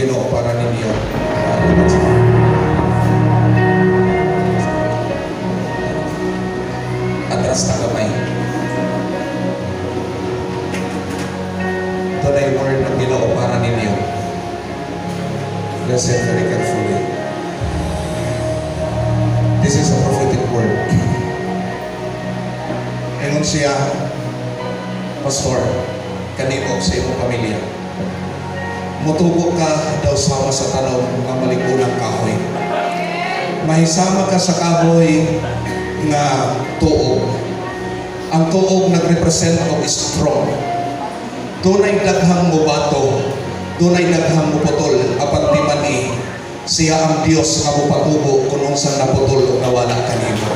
Ginoo para ninyo. Atras na kamay. Ito na yung word ng Ginoo para ninyo. Listen very carefully. This is a prophetic word. Ingon siya, Pastor, kanimo sa imong pamilya. Mutubo ka daw sama sa tanong ng maligunang kahoy. Mahisama ka sa kahoy nga tuog. Ang tuog nagrepresent of strong. Dunay daghang mubato, dunay daghang muputol, apan di man siya ang Dios nga mupatubo kung unsang naputol o nawala kanimo.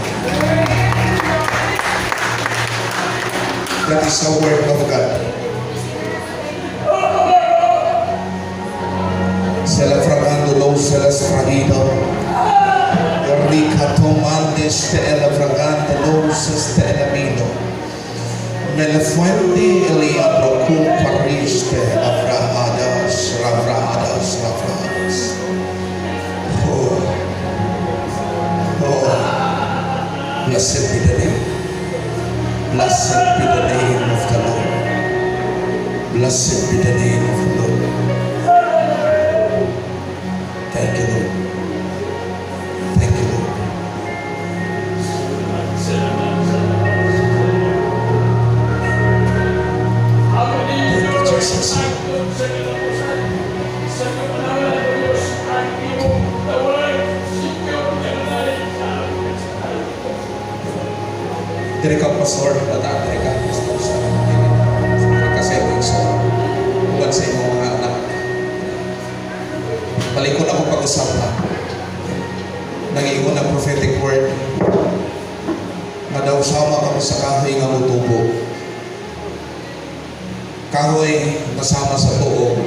That is the word of God. Se la fragando lo se las fragido. Rica tomande este el fragante lo se este elamino. Me la fuente elia procum pariste afrahadas, rafrahadas, rafrahadas. Oh, oh, blessed be the name. Blessed be the name of the Lord. Blessed be the name of the Lord. Thank you, Lord. Thank you, Lord. Thank you, Jesus. Dari ka, Pastor, dari ka, Pastor, dari ka sa iyo, buwan sa iyong mga anak. Balikon ako pag-usapan. Nag-iwan ang prophetic word na daw sama kami sa kahoy nga mutubo. Kahoy nasama sa tuog,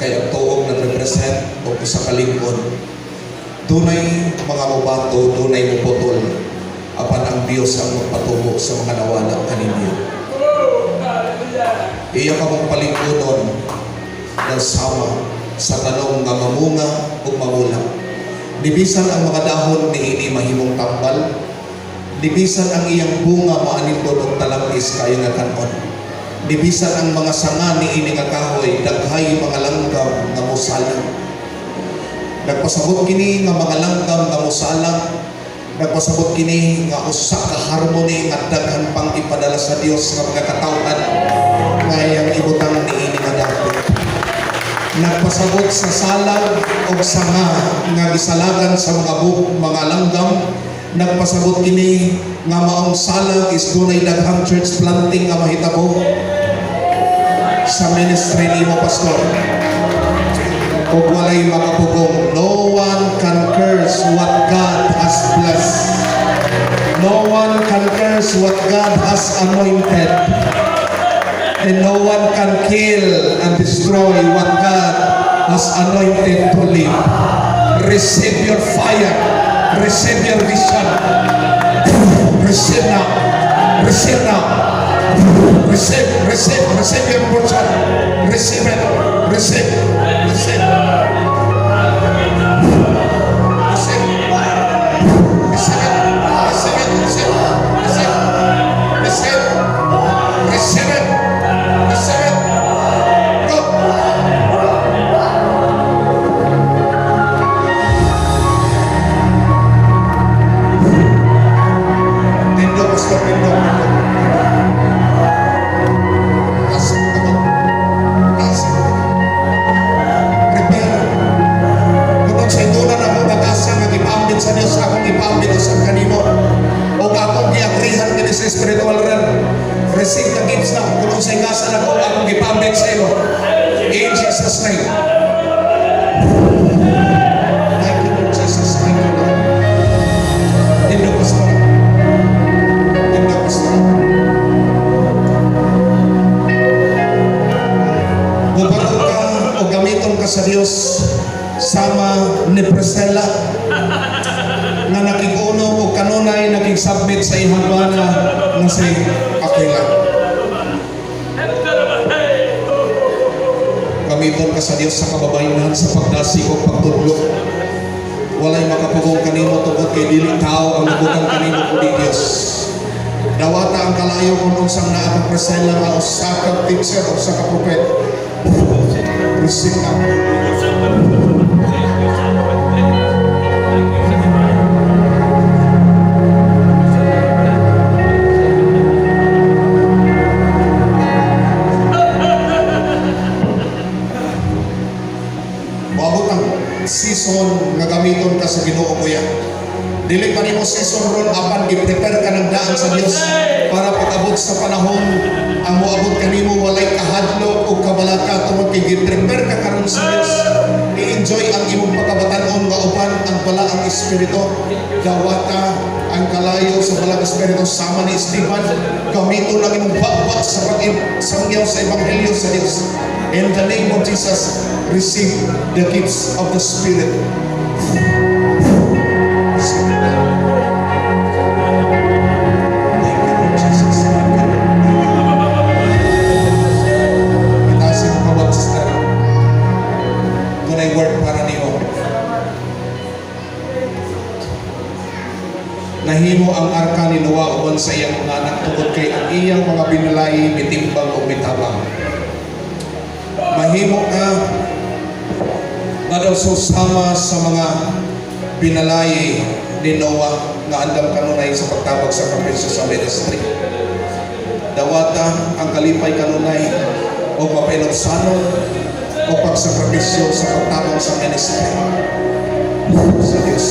kaya tuog nag-represent o sa kalingkod. Dunay mga mubato, dunay muputol, apan ang Diyos ang magpatubo sa mga nawala kaninyo. Iya ka mong palingkunon na sama sa tanong nga mamunga o mamulang. Libisan ang mga dahon ni ini mahimong tambal. Libisan ang iyang bunga maanindon og talangis kayo nga kanon. Libisan ang mga sanga ni ini nga kahoy daghay mga langgam nga mosalang. Nagpasabot kini nga mga langgam nga mosalang. Nagpasabot kini nga usa ka harmony nga daghan pang ipadala sa Dios nga mga katawhan nga iyang ibutang ni ini nga dahon. Nagpasabot sa salag o sanga nga gisalagan sa mga langgam. Nagpasabot kini nga maong salag is dunay daghang church planting nga mahitabo sa ministry nimo, Pastor. Kung walay makapugong, no one can curse what God has blessed. No one can curse what God has anointed. And no one can kill and destroy what God has anointed to live. Receive your fire. Receive your vision. Receive now. Receive now. Receive your portion. Receive it. Receive. Receive. Spiritual realm. Receive the gifts na kung sa ingasa na ko akong ipamit sa iyo. In Jesus' name. Thank you, Lord Jesus. Thank you, Lord. Indo Pastor. Indo Pastor. Bubato ka o gamiton ka sa Diyos sama ni Priscilla na nakikuno o kanunay nakig-submit sa ihang bana na si Aquila. Gamiton gamiton ka sa Dios sa kababayan sa pagdasig o pagtudlo. Walay makapugong kanimo tungod kay dili tao ang nabutang kanimo kundi Dios. Dawata ang kalayo kung unsang naa kang presela nga usa ka teacher o usa ka prophet. Receive na. Maabot ang season nga gamiton ka sa Ginoo kuya. Dili pa nimo season ron apan gi-prepare ka ng daan sa Dios para pag-abot sa panahon ang moabot kanimo walay kahadlok o kabalaka tungod kay gi-prepare ka karon sa Dios. I-enjoy ang imong pagkabatan-on nga uban ang balaang espiritu. Dawata ang kalayo sa balaang espiritu sama ni Esteban. Gamiton ang imong bagbag sa pag-sangyaw sa ebanghelyo sa Dios. In the name of Jesus, receive the gifts of the Spirit. Nahimo ang arka ni Noah uban sa iyang mga anak tungod kay ang iyang mga binalay mitimbang o mitabang. Mahimo ka daw susama sa mga binalay ni Noah nga andam kanunay sa pagtabag sa kapisyo sa ministry. Dawata ang kalipay kanunay o mapinagsanon o pagsakripisyo sa pagtabag sa ministry sa Diyos.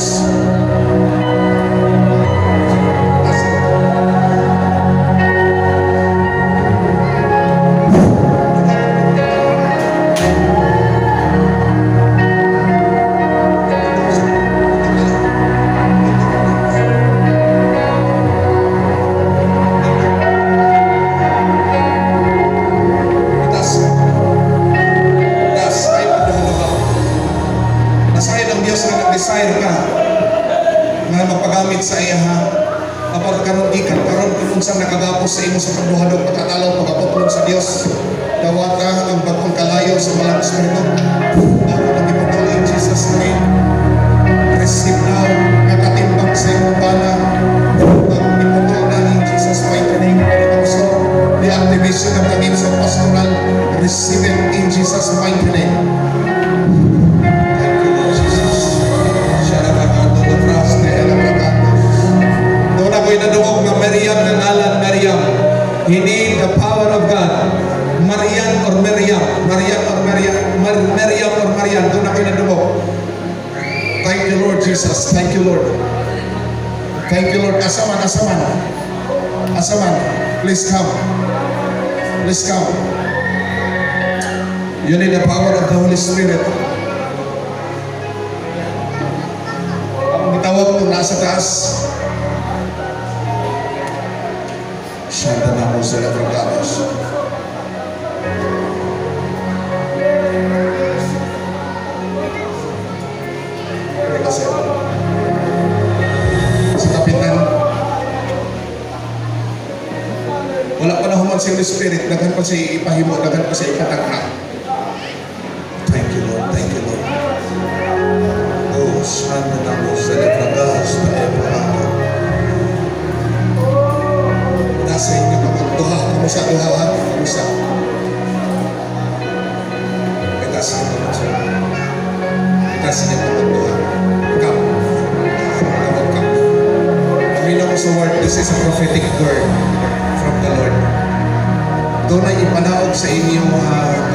Desire ka na magpagamit sa iya ha kapag karon gikan karon kung unsang nakagapos sa imo sa pagduhadog pagkatalaw pagaputlog sa Dios dawata ang bagong kalayo sa malang espiritu ako nang ipatuloy in Jesus name. Receive now nakatimbang sa imong bana ang ipatuloy na in Jesus mighty name. Also the activation of the gifts of pastoral receive it in Jesus mighty name. Naduog na Miriam ng alan Miriam. He need the power of God. Marian or Miriam. Marian or Miriam. Miriam or Marian. Doon ako naduog. Thank you Lord Jesus. Thank you Lord. Thank you Lord. Asaman, asaman. Asaman. Please come. Please come. You need the power of the Holy Spirit. Ang itawag mo nasa taas. Santa Namo Celebratados. Sa kapitan, wala pa na human si Holy Spirit, daghan pa siya ipahimo, daghan pa siya ipatagna. Thank you Lord, thank you Lord. Oh, Santa Namo Celebratados. Sa inyo duha, kumusta duha ha? Kumusta? Itas sa inyo duha. Itas sa inyo duha. Come. Come. Amin ako sa word, this is a prophetic word from the Lord. Doon ay ipanaog sa inyong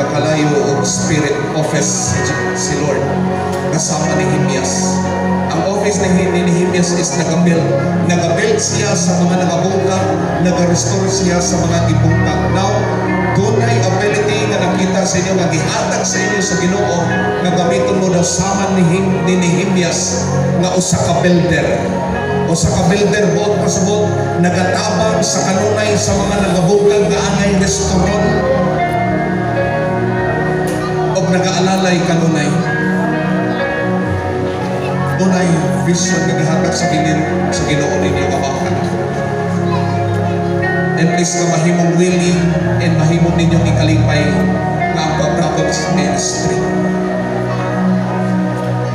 kakalayo o spirit office si Lord kasama ni Nehemias. Ang office ni Nehemias is nag-build siya sa mga nagabungkag, nag-restore siya sa mga ibungkag. Now, doon ay ability na nakita sa inyo, nag-ihatag sa inyo sa Ginoo, na gamiton mo daw sama ni Nehemias nga usa ka builder. Usa ka builder, buot pasabot, nagatabang sa kanunay sa mga nagabungkag nga angay restauron o nag-aalalay kanunay. Unay vision na gihatag sa Ginoo ninyo kabakan. And please ka mahimong willing and mahimong ninyong ikalipay na ang pagtrato God's ministry.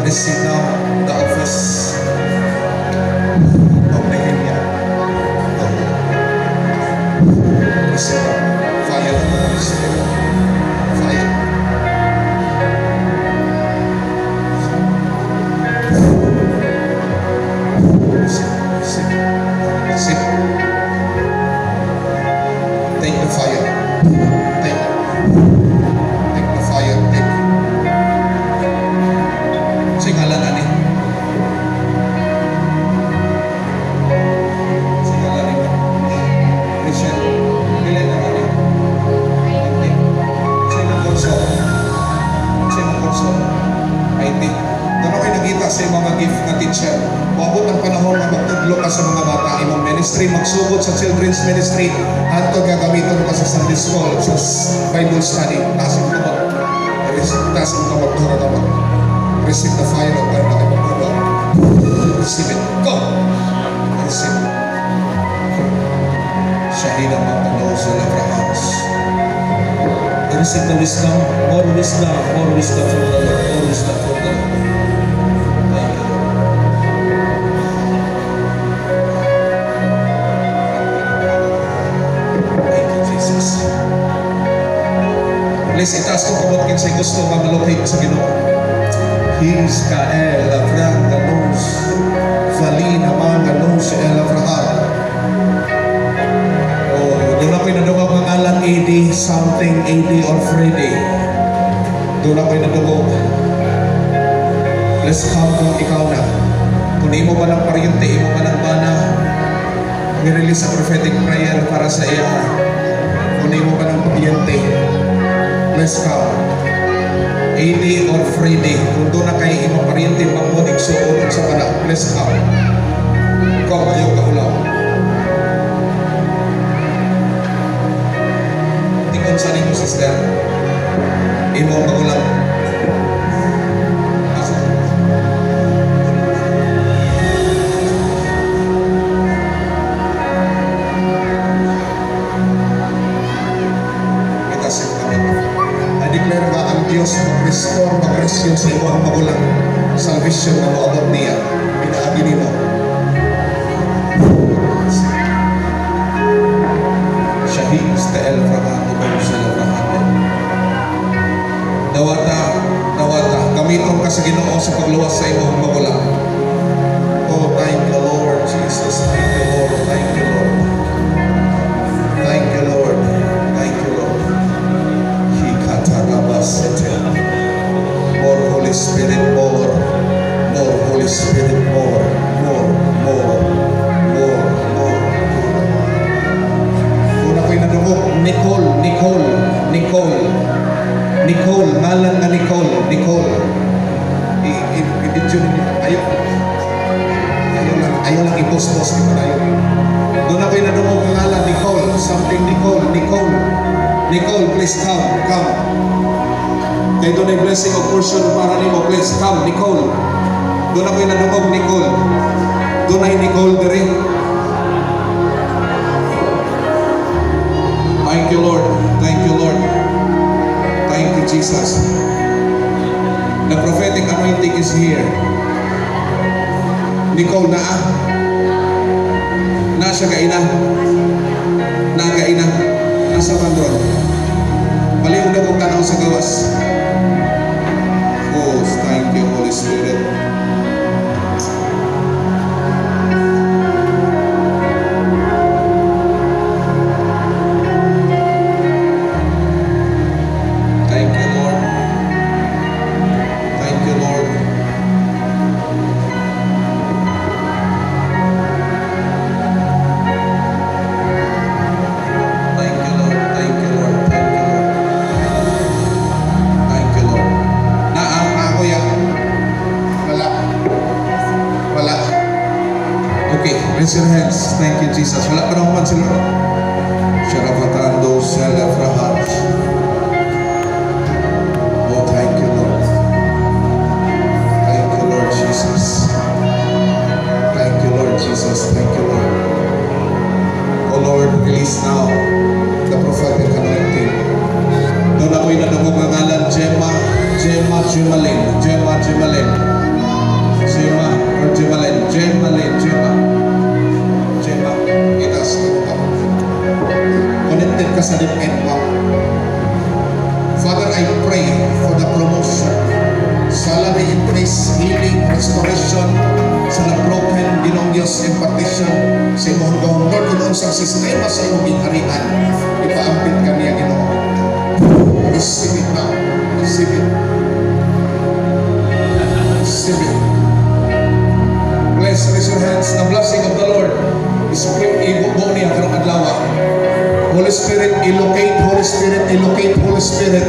Receive now the office of Nehemiah. Receive now fire of the Holy Spirit. Fire. Receive. Take the fire. Take the fire. Take. Sa ngalan ani. Sa ngalan ni Christian. Dili na ani. Sa mga kurso. Sa mga kurso. IT. Doon ako'y nakita sa mga gift na teacher. Maabot ang panahon na magtudlo ka sa mga bata. Imong ministry, magsugod sa children's ministry. Hanto gagamiton ka sa Sunday school, sa Bible study. Tasing ka mag. Tasing ka magtura ka mag. Receive the fire of God na kayo magpuno. Receive it. Go! Receive it. Shahida Mapano sa Labrahams. Receive the wisdom. More wisdom. More wisdom from the Lord. More wisdom from the Lord. Please itaas ko kumutkin sa gusto mamalukay sa Ginoo. His kael avrang ganos vali naman ganos el avraham. Doon ako'y nadungog ng alang AD something AD or Friday. Doon ako'y nadungog. Let's come kung ikaw na. Kung imo ba ng paryente, imo ba ng bana, nirelease sa prophetic prayer para sa iya. Kung imo ba ng paryente, let's come. AD or Friday. Kung doon na kayo imong paryente, pagbunig suunod sa bana, let's come. Ikaw kayo kaulaw. Tingnan sa nimo, sister. Imong magulang. Declare ba ang Diyos mag-restore, mag-restore sa imo ang magulang salvation na moabot niya pinaagi nimo. Shahid Ista'el Frahatubaw sa Labrahamen. Dawata, gamiton ka sa Ginoo sa pagluwas sa imo ang magulang. Oh, thank you Lord Jesus. Thank you Lord. Thank you Lord. Thank you Lord. Thank you Lord. More Holy Spirit, more Holy Spirit, more. Kung ako'y nadungog, Nicole, ngalan na Nicole. I-video ninyo, ayaw lang i-post-post ko na yun. Doon ako'y nadungog ng ngalan, Nicole, please come. Kaya doon ay blessing of portion para nimo. Please come, Nicole. Doon ako'y nadungog, Nicole. Doon ay Nicole diri. Thank you, Lord. Thank you, Lord. Thank you, Jesus. The prophetic anointing is here. Nicole, na siya kaina. Nasa pandron. Palihog na kong tanaw sa gawas. Oh, thank you, Holy Spirit. Thank you, Lord. Thank you, Lord. Thank you, Lord. Thank you, Lord. Thank you, Lord. Ako yan. Wala. Okay, raise your hands. Thank you, Jesus. Wala pa naman sila. Sharafatando Salafrahat. Oh, thank you, Lord. Thank you, Lord Jesus. Thank you, Lord Jesus. Thank you, Lord. Oh, Lord, release now the prophetic anointing. Doon ako'y nadungog ng ngalan, knowledge, impartition sa imong gawon. Lord, kung unsang sistema sa imong gingharian, ipaambit kaniya, Ginoo. Receive it now. Receive it. Receive it. Bless, raise your hands. The blessing of the Lord is ibubo niya karong adlaw. Holy Spirit, elocate. Holy Spirit, elocate. Holy Spirit.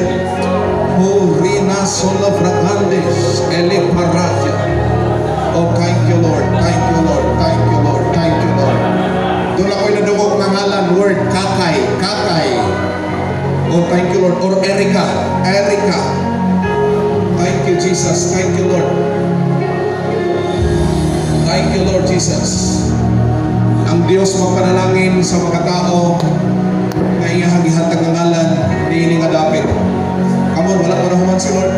Oh, Rina Sola Fragandes, Eli Paraja. Oh, thank you, Lord. Thank you, Lord. Thank you, Lord. Thank you, Lord. Doon ako'y nadungog ng ngalan, word, kakay, kakay. Oh, thank you, Lord. Or Erica, Erica. Thank you, Jesus. Thank you, Lord. Thank you, Lord Jesus. Ang Diyos magpanalangin sa mga tao na iyahang ihatag ng ngalan, niining adapit. Come on, wala pa na human si Lord.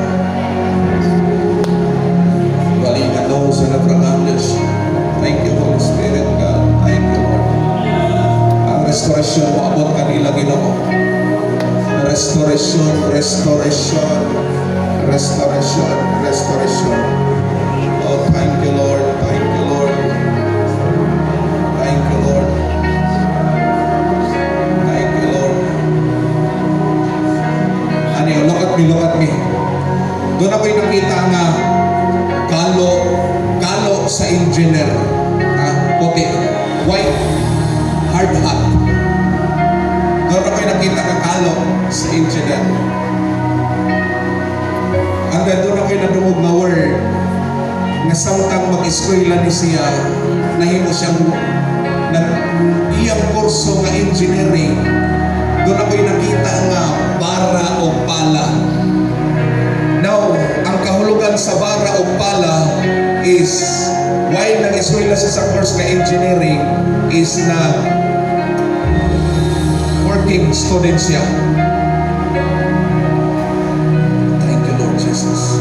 Balikan daw sa napragandes. Thank you, Holy Spirit, God. Thank you, Lord. Ang restorasyon mo abot kanila, Ginoo. Restoration, restoration, restoration, restoration. Oh, thank you, Lord. Thank you, Lord. Thank you, Lord. Thank you, Lord. Ano yun? Look at me. Doon ako'y nakita nga kalo sa engineer. Puti. White. Hard hat. Doon ako'y nakita nga kalo sa engineer. And then doon ako'y nadungog na word nga samtang mag-eskwela ni siya, nahimo siyang iyang kurso nga engineering. Doon ako'y nakita nga bara o pala. Now, ang kahulugan sa bara o pala is while nag-eskwela siya sa course na engineering is na working student siya. Thank you, Lord Jesus.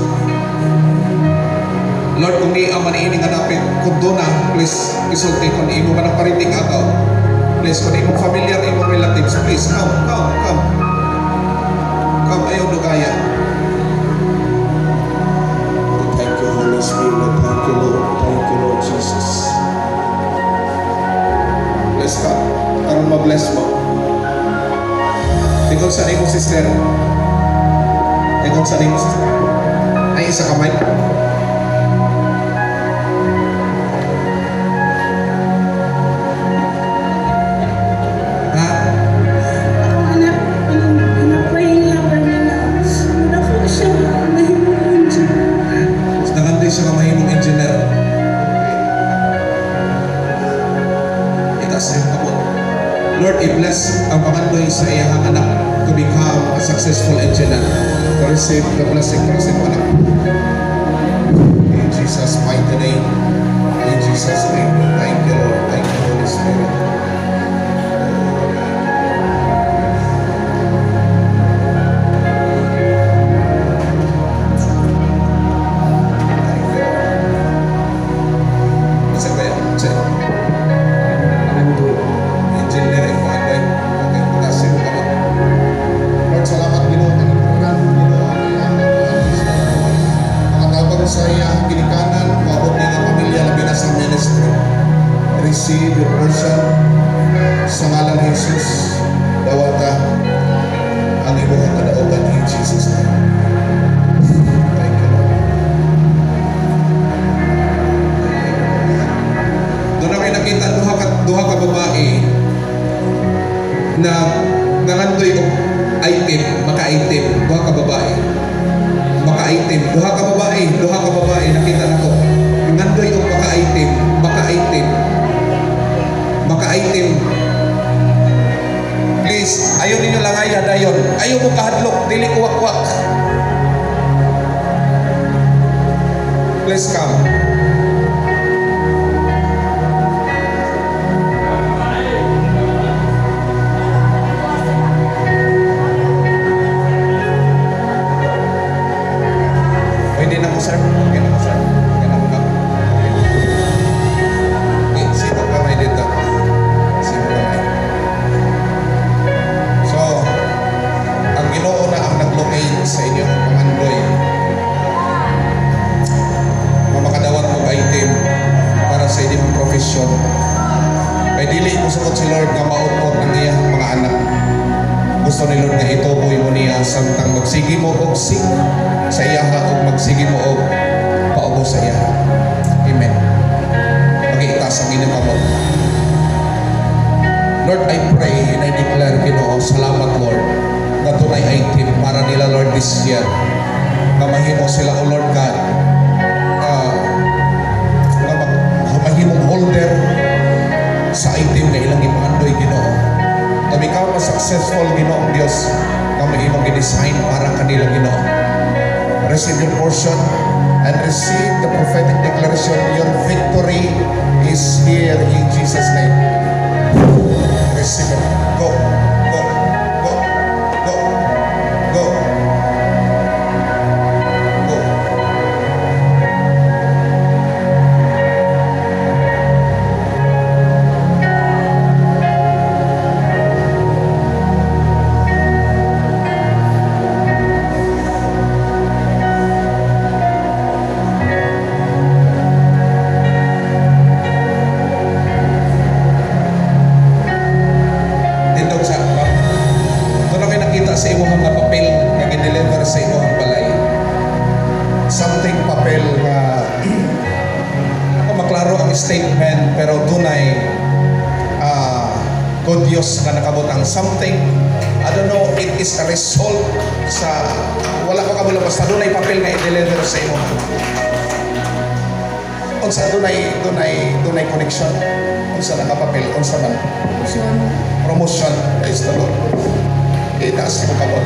Lord, kung di ang maniining hanapin, kung doon na, please, isulti kung imo man ang pariting agaw. Please, kung imo familiar, imo relatives, please, come. Come, ayaw dugaya. Thank you, Holy Spirit. Thank you, Lord. Thank you, Lord Jesus. Bless ka. Anong ma-bless mo? Tingkong saan imo sister? Ay, isa kamay. Lord, i-bless ang pangandoy sa iyang anak to become a successful engineer. To receive the blessing for his anak. In Jesus' mighty name. In Jesus' name. Thank you, Lord. Thank you, Holy Spirit. Receive your person sa ngalan ni Jesus. Dawata ang ibuhang kadaugan in Jesus' name. Thank you, Lord. Doon na kayo nakita duha ka babae na nangandoy og item, maka-item, duha ka babae. Maka-item, duha ka babae, nakita nako. Nangandoy og maka-item. Please, ayaw ninyo lang dayon. Ayaw mo kahadlok, dili uwak-wak. Please come. Pwede na mo, sir. Okay na mo, sir. Okay na mo ka. Okay, sino ka may dito? So, ang Ginoo Dili mo suot si Lord nga mautmot ang iyang mga anak. Gusto ni Lord nga ituboy mo niya samtang magsigi mo og sing sa iyaha o magsigi mo og paubos sa iyaha. Amen. Mag-iitas ang inyong kamot. Lord, I pray and I declare, Ginoo, salamat Lord, na tunay item para nila Lord this year. Na mahimo sila, O Lord God, na mahimong holder sa item na ilang ipangandoy, Ginoo. Tabi ka mas successful, Ginoong Diyos, na mahimong i-design para kanila, Ginoo. Receive your portion and receive the prophetic declaration. Your victory is here in Jesus' name. Receive it. Go. Go. Go. Go. Go. Go. Sa imong mga papel na gideliver sa imong balay. Something papel na maklaro ang statement pero dunay good Diyos na nakabutang something. I don't know, it is a result sa wala ko kabalo basta dunay papel nga i-deliver sa imong. Unsa dunay connection. Unsa nakapapel, unsa man. Promotion. Praise the Lord. Itaas mo kamot.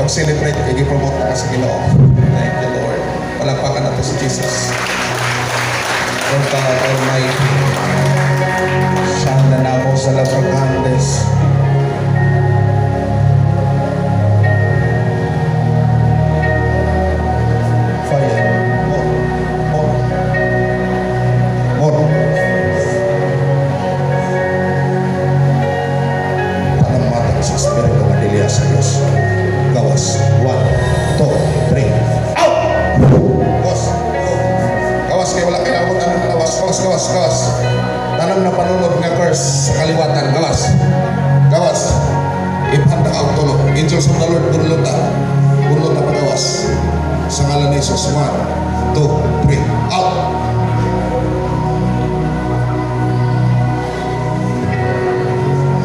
Pag-celebrate, i-promote na sa Ginoo. Thank you, Lord. Palagpakan natin si Jesus. Lord God Almighty, siyang nanamo sa Labragandes. Fire. More. Sa Espiritu ng Elias sa Diyos. Gawas. 1, 2, 3. Out! Gawas. Gawas kayo wala kailangan tanong. Gawas. Tanong na panunod nga curse sa kaliwatan. Gawas. Ipanda ka tulo. Angels of the Lord, bunlota. Bunlota pa gawas. Sa ngalan ni Jesus. 1, 2, 3. Out!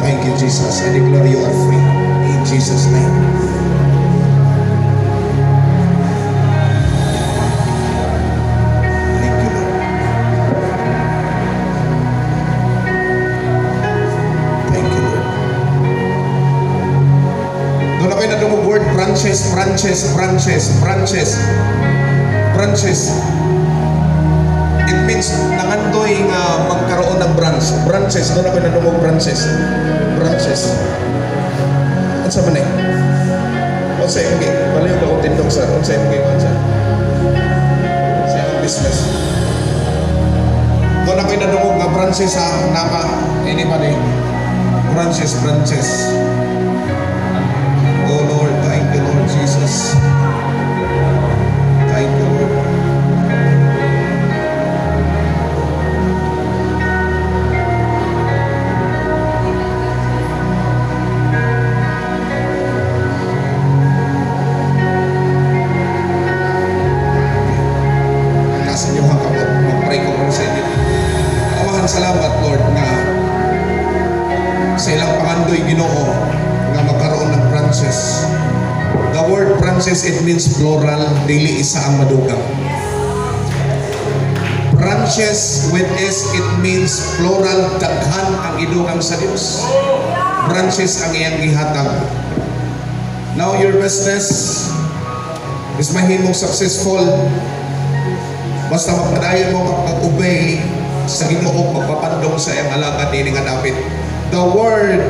Thank you, Jesus. I declare you are free. In Jesus' name. Thank you, Lord. Thank you, Lord. Doon na kayo na dumog word, branches. It means nangandoy nga magkaroon ng branches. Doon ako nanumog branches. Ano sa manay? Ano sa imong baliw ba o tindog sir? Ano sa imong sa imong business? Doon ako nanumog nga branches sa naka. Ini man eh. Branches. Oh Lord, thank you Lord Jesus. Thank you Lord. Salamat Lord na sa ilang pangandoy Ginoo nga magkaroon ng branches. The word branches, it means plural, dili isa ang madugang. Branches with S, it means plural, daghan ang idugang sa Dios. Branches ang iyang gihatag. Now your business is mahimong successful basta magpadayon mo mag-obey sa Ginoo, magpapandong sa iyang alagad ni nga David. The word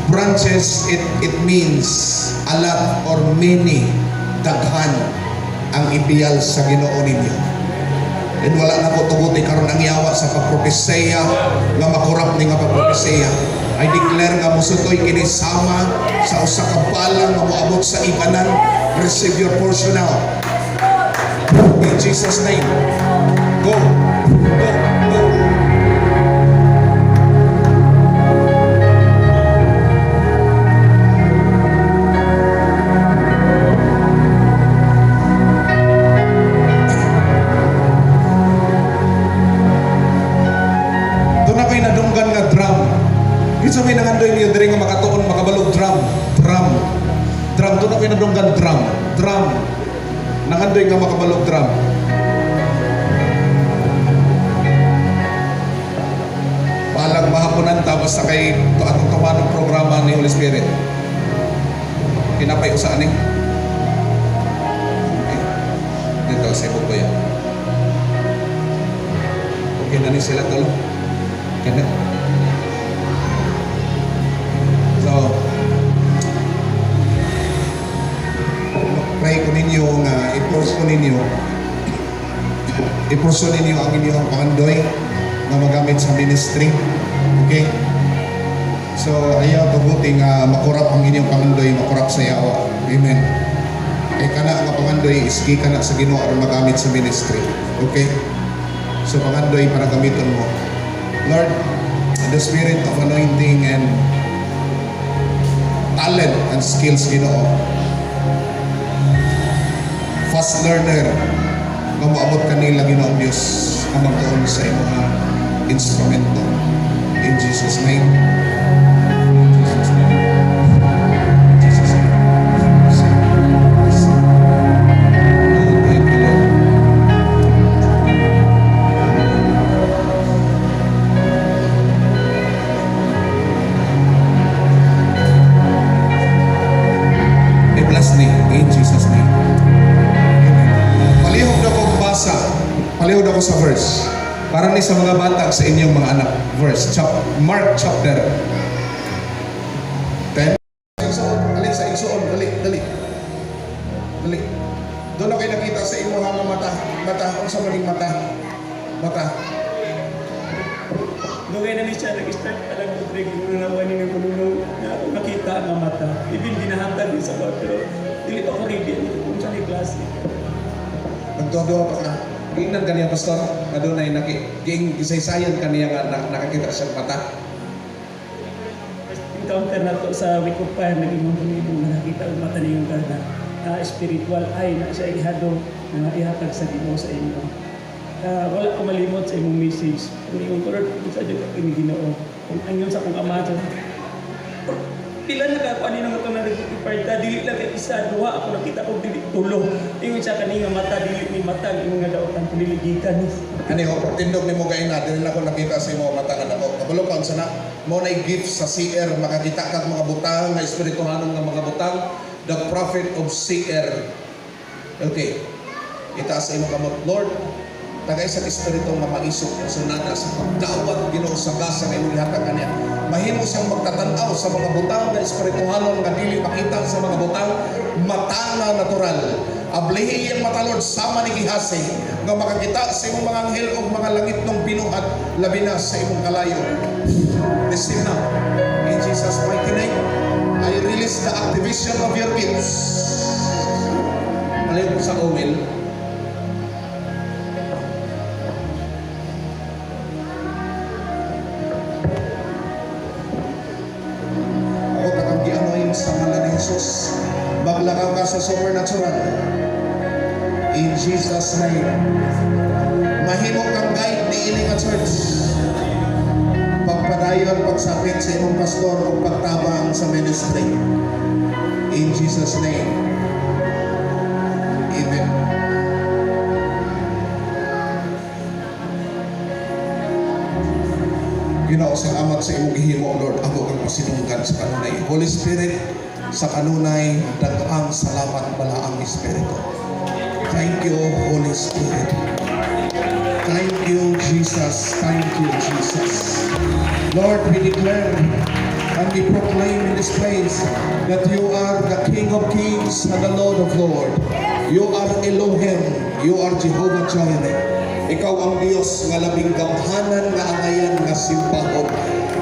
branches, it means a lot or many, daghan ang ibiyal sa Ginoo ninyo. And wala na ko tuguti karon ang yawa sa pagpropesya nga makurap ni nga pagpropesya. I declare nga musutoy kini sama sa usa ka balang nga moabot sa ibanan. Receive your portion now. In Jesus' name. Go. Isa may nangandoy niyo diri nga makatuon makabalog drum. Drum to na pinadunggan drum. Nangandoy nga makabalog drum. Palang mahapunan tapos sa kay atong tumanong programa ni Holy Spirit. Kinapay usaan ni. Okay. Dito sa ibo ko yan. Okay na ni sila tolo. Okay na. So, pray ko ninyo nga i-portion ninyo ang inyong pangandoy na magamit sa ministry. Okay? So, ayaw pabuti nga makurap ang inyong pangandoy, makurap sa yawa. Amen. Kaya kana nga pangandoy, iski kana sa Ginoo aron magamit sa ministry. Okay? So, pangandoy para gamiton mo. Lord, the spirit of anointing and talent and skills, Ginoo. Fast learner nga maabot kanila, Ginoo Diyos, ang magtuon sa imong instrumento. In Jesus' name. Palihod ako sa verse. Para ni sa mga bata sa inyong mga anak. Verse. Mark chapter 10. Alin sa igsoon. Dali. Doon ako nakita sa inyong mga mata. Ang sa maling mata. Nungay na ni siya, nag-start alam ko trigger nung nakuha niya ng kulunong na ako nakita ang mata. Even ginahantad din sa bawat, pero dili pa ako ready. Kung saan yung klase. Nagdodoa pa ka. Ingnan kaniya pastor, adunay gisaysayan kaniya nga nakakita siyang mata. First encounter na to sa week of fire, naging mga na nakita ang mata niyong karna. Spiritual eye na siya ihado na ihatag sa Ginoo sa inyo. Wala ko malimot sa imong message. Kung iyong Lord, kung sa Diyos ako Ginoo. Kung angyon sa kong ama dyan. Pila na ka, kung ano nga ito na nag-iparta, dili lang at isa, duha, ako nakita ko, dili tulo. Ingon siya kanina mata, dili ni mata, yung mga daotan, piniligikan. Ano yung pagtindog ni mo kayo na, dili na ako nakita sa mga mata nga dako. Kabalo ka, sana, mo na gift sa CR, makakita ka mga butang, na espirituhanong ng mga butang, the prophet of CR. Okay, itaas sa imo kamot, Lord, tagay sa espiritu nga maisog sa nana sa pagdawat Ginoo sa gasa nga imong gihatag kaniya. Mahimo siyang magtatanaw sa mga butang nga espirituhanon nga dili makita sa mga butang mata nga natural. Ablihi iyang mata, Lord, sama ni gihasi nga makakita sa imong mga anghel o mga langit nung binuhat labi na sa imong kalayo. Receive now. In Jesus' mighty name, I release the activation of your gifts. Malayo po sa Owel. Sa ngalan ni Jesus, maglakaw ka sa supernatural. In Jesus' name. Mahimo kang guide ni Ilinga Church. Pagpadayon, pagsapit sa imong pastor o pagtabang sa ministry. In Jesus' name. Amen. Ginoo sa amat sa imong gihimo, Lord, ako kang pasinunggan sa kanunay. Holy Spirit, sa kanunay, daghang salamat bala ang Espiritu. Thank you, Holy Spirit. Thank you, Jesus. Thank you, Jesus. Lord, we declare and we proclaim in this place that you are the King of Kings and the Lord of Lords. You are Elohim. You are Jehovah Jireh. Ikaw ang Diyos nga labing gamhanan nga angayan nga simpahon.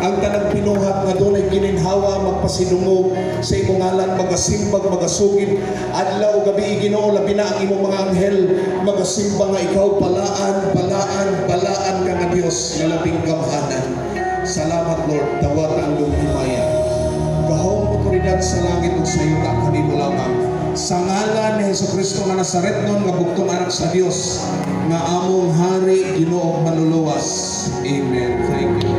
Ang tanang pinuhat nga doon ay gininhawa magpasidungog sa imong ngalan, magasimbag, magasugid adlaw gabi Ginoo, labi na ang imong mga anghel magasimba nga ikaw palaan ka nga Diyos nga labing gamhanan. Salamat, Lord, dawat ang iyong himaya. Gahong otoridad sa langit ug sa yuta kanimo lamang. Sa ngalan ni Jesucristo nga Nazaretnon nga bugtong anak sa Dios nga among hari Ginoo manluluwas. Amen. Thank you.